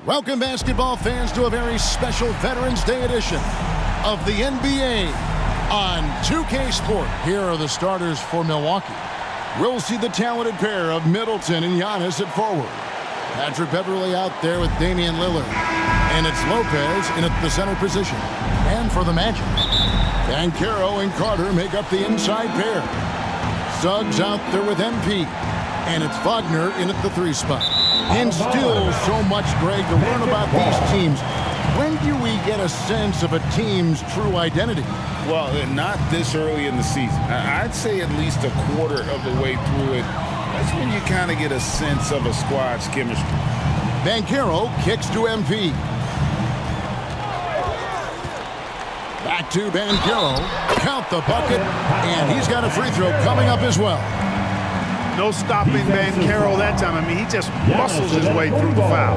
Welcome, basketball fans, to a very special Veterans Day edition of the NBA on 2K Sport. Here are the starters for Milwaukee. We'll see the talented pair of Middleton and Giannis at forward. Patrick Beverley out there with Damian Lillard. And it's Lopez in at the center position. And for the Magic, Banchero and Carter make up the inside pair. Suggs out there with MP. And it's Wagner in at the 3 spot. And still so much, Greg, to learn about these teams. When do we get a sense of a team's true identity? Well, not this early in the season. I'd say at least a quarter of the way through it. That's when you kind of get a sense of a squad's chemistry. Banchero kicks to MP. Back to Banchero. Count the bucket. And he's got a free throw coming up as well. No stopping Banchero that time. I mean, he just muscles his way through the foul.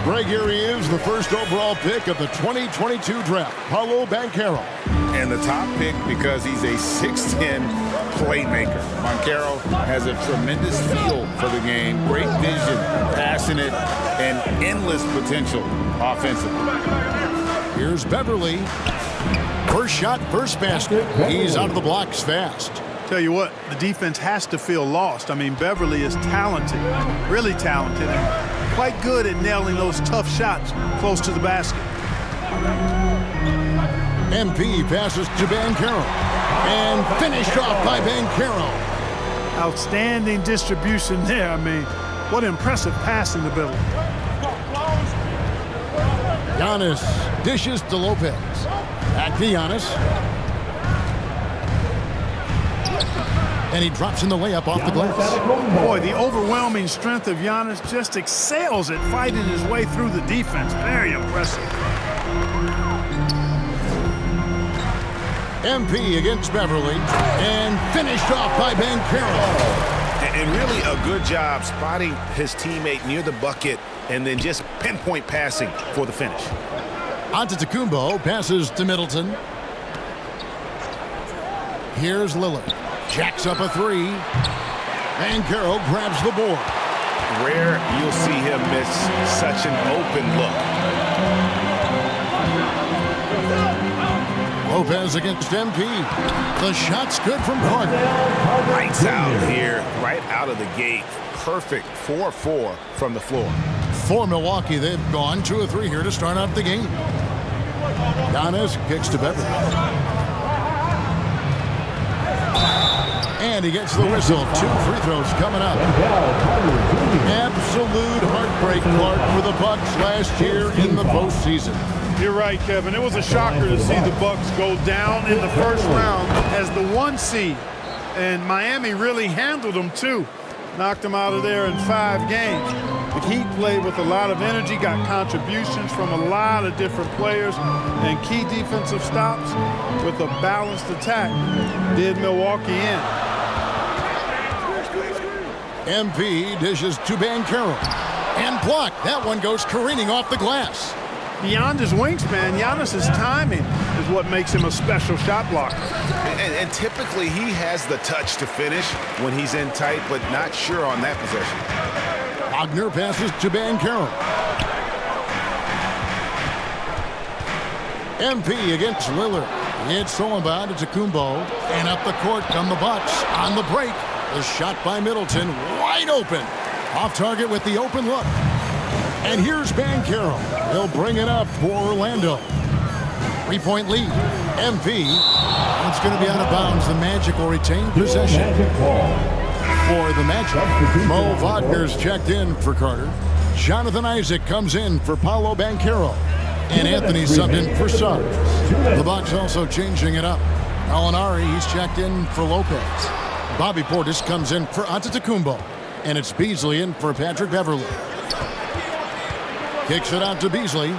Greg, here he is, the first overall pick of the 2022 draft, Paolo Banchero. And the top pick because he's a 6'10 playmaker. Banchero has a tremendous feel for the game, great vision, passionate, and endless potential offensively. Here's Beverley. First shot, first basket. He's out of the blocks fast. Tell you what, the defense has to feel lost. I mean, Beverley is talented, really talented, and quite good at nailing those tough shots close to the basket. MP passes to Banchero, and finished off by Banchero. Outstanding distribution there. I mean, what impressive passing ability. Giannis dishes to Lopez. Back to Giannis. And he drops in the layup off the glass. Boy, the overwhelming strength of Giannis just excels at fighting his way through the defense. Very impressive. MP against Beverley. And finished off by Banchero. And really a good job spotting his teammate near the bucket and then just pinpoint passing for the finish. Antetokounmpo passes to Middleton. Here's Lillard. Jacks up a 3. Banchero grabs the board. Rare you'll see him miss such an open look. Lopez against MP. The shot's good from Carter. Lights out here, right out of the gate. Perfect 4-4 from the floor. For Milwaukee, they've gone 2 of 3 here to start out the game. Giannis kicks to Beverley. And he gets the whistle. 2 free throws coming up. Absolute heartbreak, Clark, for the Bucks last year in the postseason. You're right, Kevin. It was a shocker to see the Bucks go down in the first round as the 1 seed. And Miami really handled them, too. Knocked them out of there in 5 games. The Heat played with a lot of energy, got contributions from a lot of different players, and key defensive stops with a balanced attack did Milwaukee in. MP dishes to Banchero. And blocked. That one goes careening off the glass. Beyond his wingspan, Giannis's timing is what makes him a special shot blocker. And typically he has the touch to finish when he's in tight, but not sure on that possession. Wagner passes to Banchero. MP against Lillard. It's all about Antetokounmpo. And up the court come the Bucks on the break. The shot by Middleton, wide open. Off target with the open look. And here's Banchero. He'll bring it up for Orlando. 3-point lead. MP. It's going to be out of bounds. The Magic will retain possession. For the Magic, Mo Wagner's checked in for Carter. Jonathan Isaac comes in for Paolo Banchero. And Anthony subbed in for Suggs. The Bucks also changing it up. Alinari, he's checked in for Lopez. Bobby Portis comes in for Antetokounmpo. And it's Beasley in for Patrick Beverley. Kicks it out to Beasley.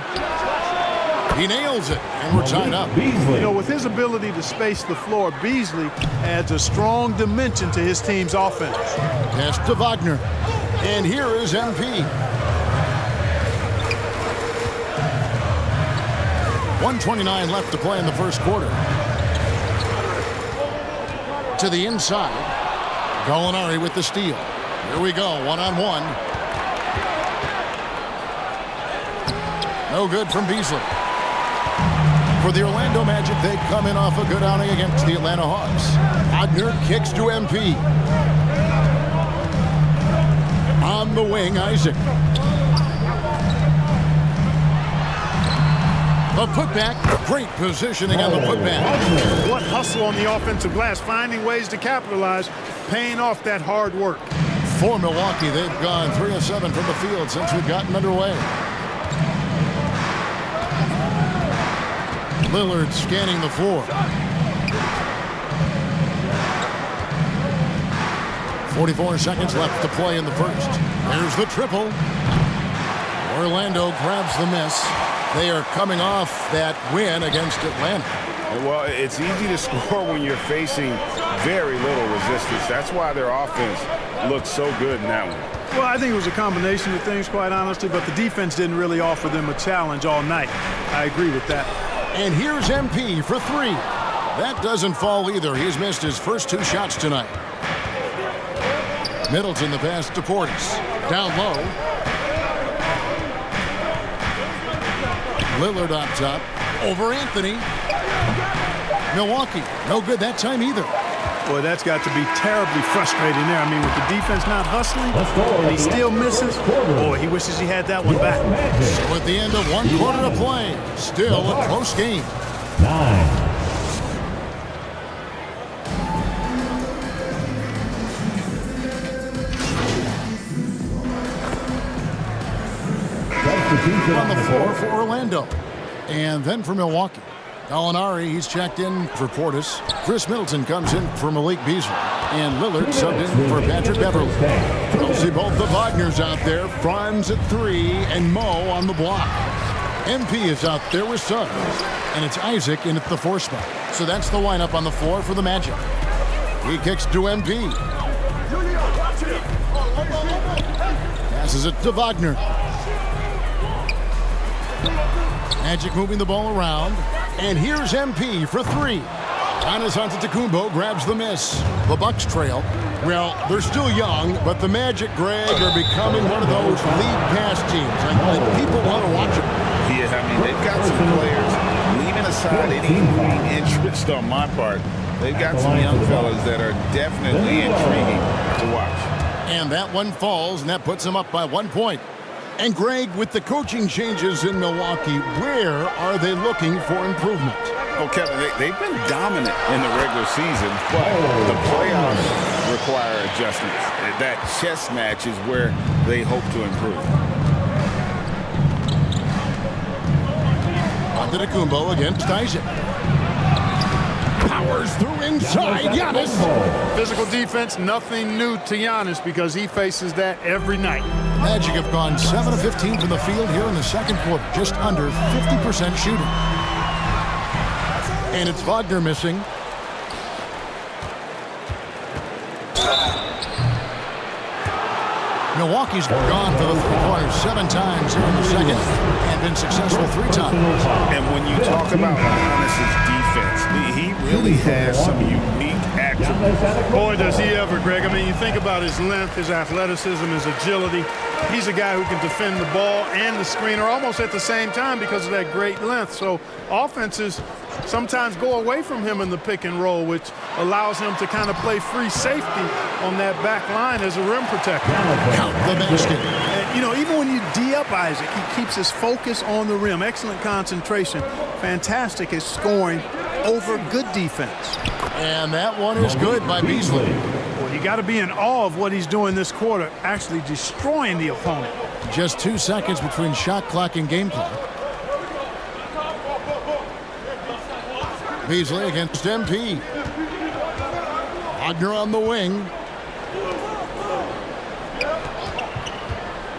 He nails it, and we're tied up. You know, with his ability to space the floor, Beasley adds a strong dimension to his team's offense. Pass to Wagner. And here is MP. 1:29 left to play in the first quarter. To the inside. Gallinari with the steal. Here we go, one-on-one. No good from Beasley. For the Orlando Magic, they come in off a good outing against the Atlanta Hawks. Wagner kicks to MP. On the wing, Isaac. A putback. Great positioning on the putback. What hustle on the offensive glass, finding ways to capitalize, paying off that hard work. For Milwaukee, they've gone 3 of 7 from the field since we've gotten underway. Lillard scanning the floor. 44 seconds left to play in the first. There's the triple. Orlando grabs the miss. They are coming off that win against Atlanta. Well, it's easy to score when you're facing very little resistance. That's why their offense looked so good in that one. Well, I think it was a combination of things, quite honestly, but the defense didn't really offer them a challenge all night. I agree with that. And here's MP for 3. That doesn't fall either. He's missed his first 2 shots tonight. Middleton the pass to Portis. Down low. Lillard up top. Over Anthony. Milwaukee, no good that time either. Boy, that's got to be terribly frustrating there. I mean, with the defense not hustling, and he still misses. Boy, he wishes he had that one back. So at the end of 1 quarter to play, still a close game. 9. On the floor for Orlando. And then for Milwaukee. Gallinari, he's checked in for Portis. Chris Middleton comes in for Malik Beasley. And Lillard subbed in for Patrick Beverly. We'll see both the Wagners out there. Franz at 3 and Mo on the block. MP is out there with Suggs. And it's Isaac in at the 4 spot. So that's the lineup on the floor for the Magic. He kicks to MP. Passes it to Wagner. Magic moving the ball around. And here's MP for 3. Giannis Antetokounmpo grabs the miss. The Bucks trail. Well, they're still young, but the Magic, Greg, are becoming one of those league pass teams. And people want to watch them. Yeah, I mean, they've got some players, leaving aside any interest on my part, they've got some young fellas that are definitely intriguing to watch. And that one falls, and that puts them up by 1 point. And Greg, with the coaching changes in Milwaukee, where are they looking for improvement? Oh, Kevin, they've been dominant in the regular season, but the playoffs require adjustments. That chess match is where they hope to improve. Antetokounmpo against Isaac. Powers through inside, Giannis. Physical defense, nothing new to Giannis because he faces that every night. Magic have gone 7 of 15 from the field here in the second quarter, just under 50% shooting. And it's Wagner missing. Milwaukee's gone for the 3 pointers 7 times here in the second and been successful 3 times. And when you talk about Giannis's defense, he really has some unique attributes. Boy, does he ever, Greg. I mean, you think about his length, his athleticism, his agility. He's a guy who can defend the ball and the screener almost at the same time because of that great length. So offenses sometimes go away from him in the pick and roll, which allows him to kind of play free safety on that back line as a rim protector. Count the basket. And, you know, even when you D up Isaac, he keeps his focus on the rim. Excellent concentration. Fantastic at scoring over good defense. And that one is good by Beasley. Well, you got to be in awe of what he's doing this quarter, actually destroying the opponent. Just 2 seconds between shot clock and game clock. Beasley against MP. Wagner on the wing.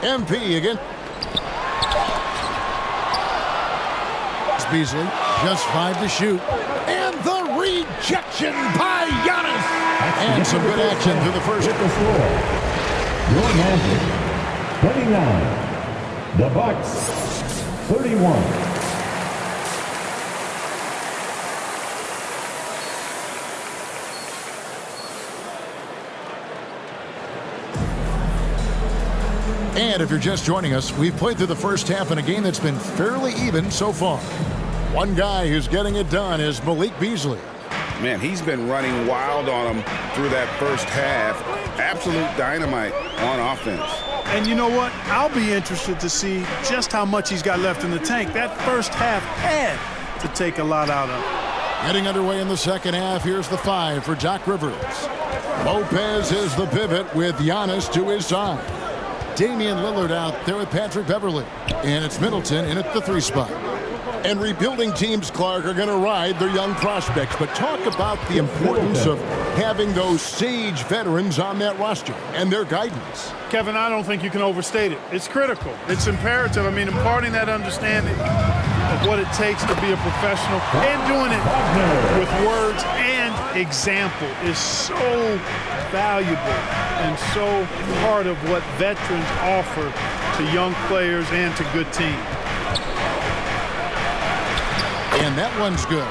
MP again. Beasley, just 5 to shoot. And the rejection by Giannis. And some good action through the first. Your Magic, 29. The Bucks, 31. And if you're just joining us, we've played through the first half in a game that's been fairly even so far. One guy who's getting it done is Malik Beasley. Man, he's been running wild on him through that first half. Absolute dynamite on offense. And you know what? I'll be interested to see just how much he's got left in the tank. That first half had to take a lot out of him. Getting underway in the second half, here's the 5 for Doc Rivers. Lopez is the pivot with Giannis to his side. Damian Lillard out there with Patrick Beverley. And it's Middleton in at the 3 spot. And rebuilding teams, Clark, are going to ride their young prospects. But talk about the importance of having those sage veterans on that roster and their guidance. Kevin, I don't think you can overstate it. It's critical. It's imperative. I mean, imparting that understanding of what it takes to be a professional and doing it with words and example is so valuable and so part of what veterans offer to young players and to good teams. And that one's good.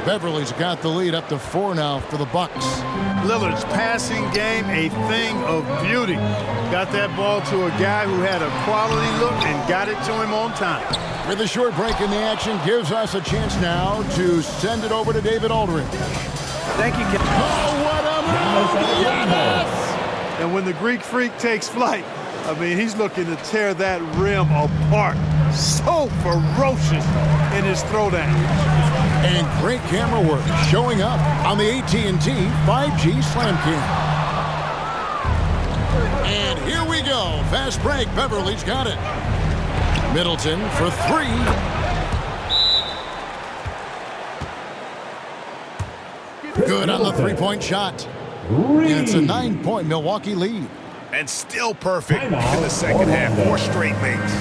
Beverly's got the lead up to 4 now for the Bucks. Lillard's passing game, a thing of beauty. Got that ball to a guy who had a quality look and got it to him on time. With a short break in the action, gives us a chance now to send it over to David Aldridge. Thank you, Kevin. Oh, what a move! Giannis! And when the Greek Freak takes flight, I mean, he's looking to tear that rim apart. So ferocious in his throwdown. And great camera work showing up on the AT&T 5G Slam Cam. And here we go. Fast break. Beverly's got it. Middleton for 3. Good on the 3-point shot. And it's a 9-point Milwaukee lead. And still perfect in the second half. 4 straight makes.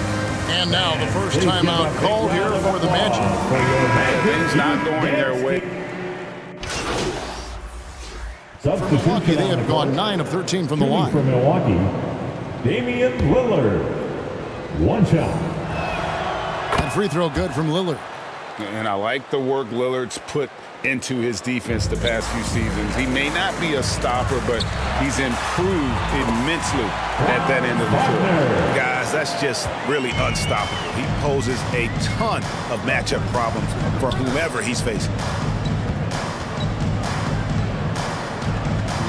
And now the first timeout called here for the Magic. Things not going their way. For Milwaukee, they have gone 9 of 13 from the line. For Milwaukee, Damian Lillard. 1 shot. And free throw good from Lillard. And I like the work Lillard's put into his defense the past few seasons. He may not be a stopper, but he's improved immensely at that end of the floor. Guys, that's just really unstoppable. He poses a ton of matchup problems for whomever he's facing.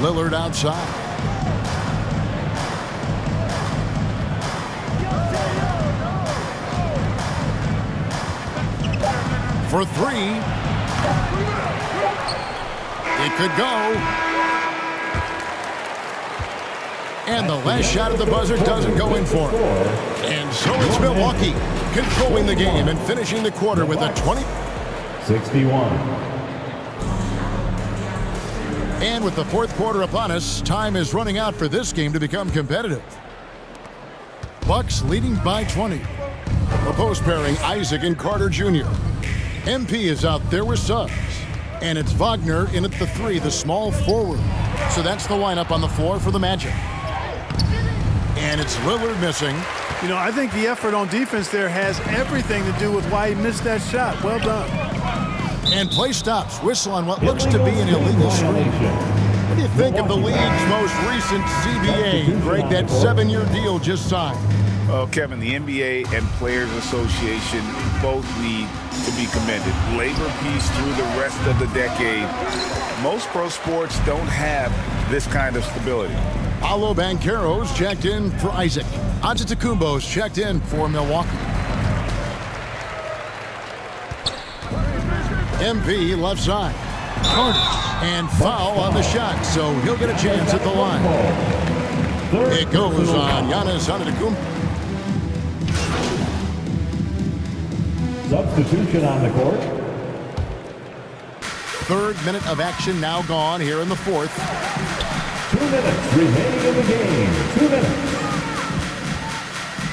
Lillard outside. For 3. It could go. And the last shot at the buzzer doesn't go in for him. And so it's Milwaukee controlling the game and finishing the quarter with a 61. And with the fourth quarter upon us, time is running out for this game to become competitive. Bucks leading by 20. The post pairing, Isaac and Carter Jr. MP is out there with subs. And it's Wagner in at the 3, the small forward. So that's the lineup on the floor for the Magic. And it's Lillard missing. You know, I think the effort on defense there has everything to do with why he missed that shot. Well done. And play stops. Whistle on what looks to be an illegal screen. What do you think of the league's most recent CBA? Greg, that 7-year deal just signed. Well, Kevin, the NBA and Players Association both need to be commended. Labor peace through the rest of the decade. Most pro sports don't have this kind of stability. Paolo Banchero's checked in for Isaac. Antetokounmpo's checked in for Milwaukee. MP left side. Carter. And foul on the shot, so he'll get a chance at the line. It goes on Giannis Antetokounmpo. Substitution on the court. 3rd minute of action now gone here in the 4th. 2 minutes remaining in the game. 2 minutes.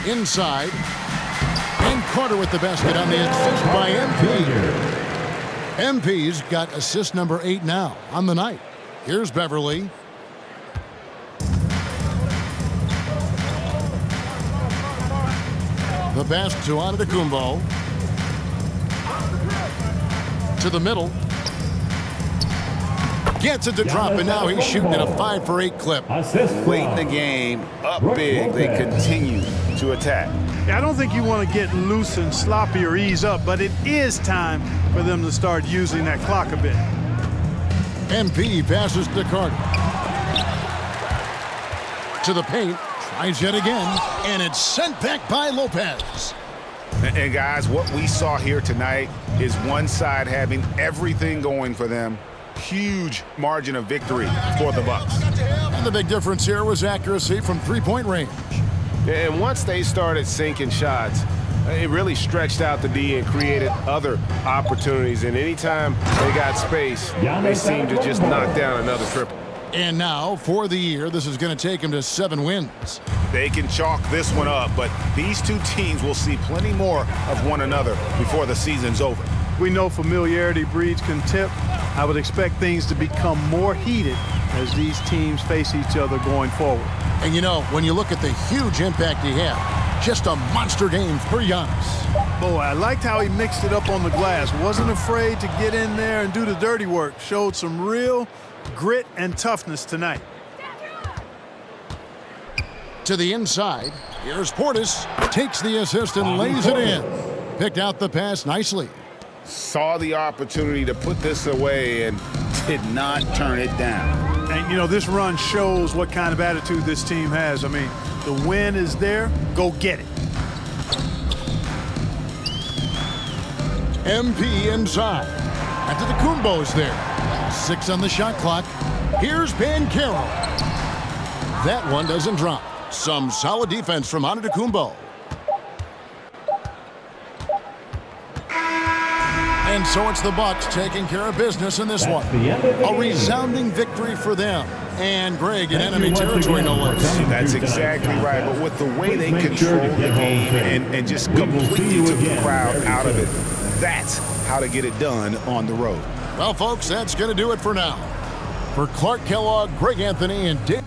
Inside. And Carter with the basket on the assist by MP. MP's got assist number 8 now on the night. Here's Beverly. The pass to Antetokounmpo. To the middle. Gets it to drop, and now he's shooting at a 5 for 8 clip. Late in the game, up big, they continue to attack. Yeah, I don't think you want to get loose and sloppy or ease up, but it is time for them to start using that clock a bit. MP passes to Carter. To the paint, tries yet again, and it's sent back by Lopez. And guys, what we saw here tonight is one side having everything going for them. Huge margin of victory for the Bucks. And the big difference here was accuracy from three-point range. And once they started sinking shots, it really stretched out the D and created other opportunities. And anytime they got space, they seemed to just knock down another triple. And now, for the year, this is going to take him to 7 wins. They can chalk this one up, but these two teams will see plenty more of one another before the season's over. We know familiarity breeds contempt. I would expect things to become more heated as these teams face each other going forward. And you know, when you look at the huge impact he had, just a monster game for Giannis. Boy, I liked how he mixed it up on the glass. Wasn't afraid to get in there and do the dirty work. Showed some real grit and toughness tonight. To the inside, here's Portis. Takes the assist and lays it in. Picked out the pass nicely. Saw the opportunity to put this away and did not turn it down. And, you know, this run shows what kind of attitude this team has. I mean, the win is there. Go get it. MP inside. Antetokounmpo's there. 6 on the shot clock. Here's Bancaro. That one doesn't drop. Some solid defense from Antetokounmpo. And so it's the Bucks taking care of business in this one. A resounding victory for them. And Greg in enemy territory, no less. That's exactly right. But with the way they control the game and just completely took the crowd out of it, that's how to get it done on the road. Well, folks, that's going to do it for now. For Clark Kellogg, Greg Anthony, and Dave.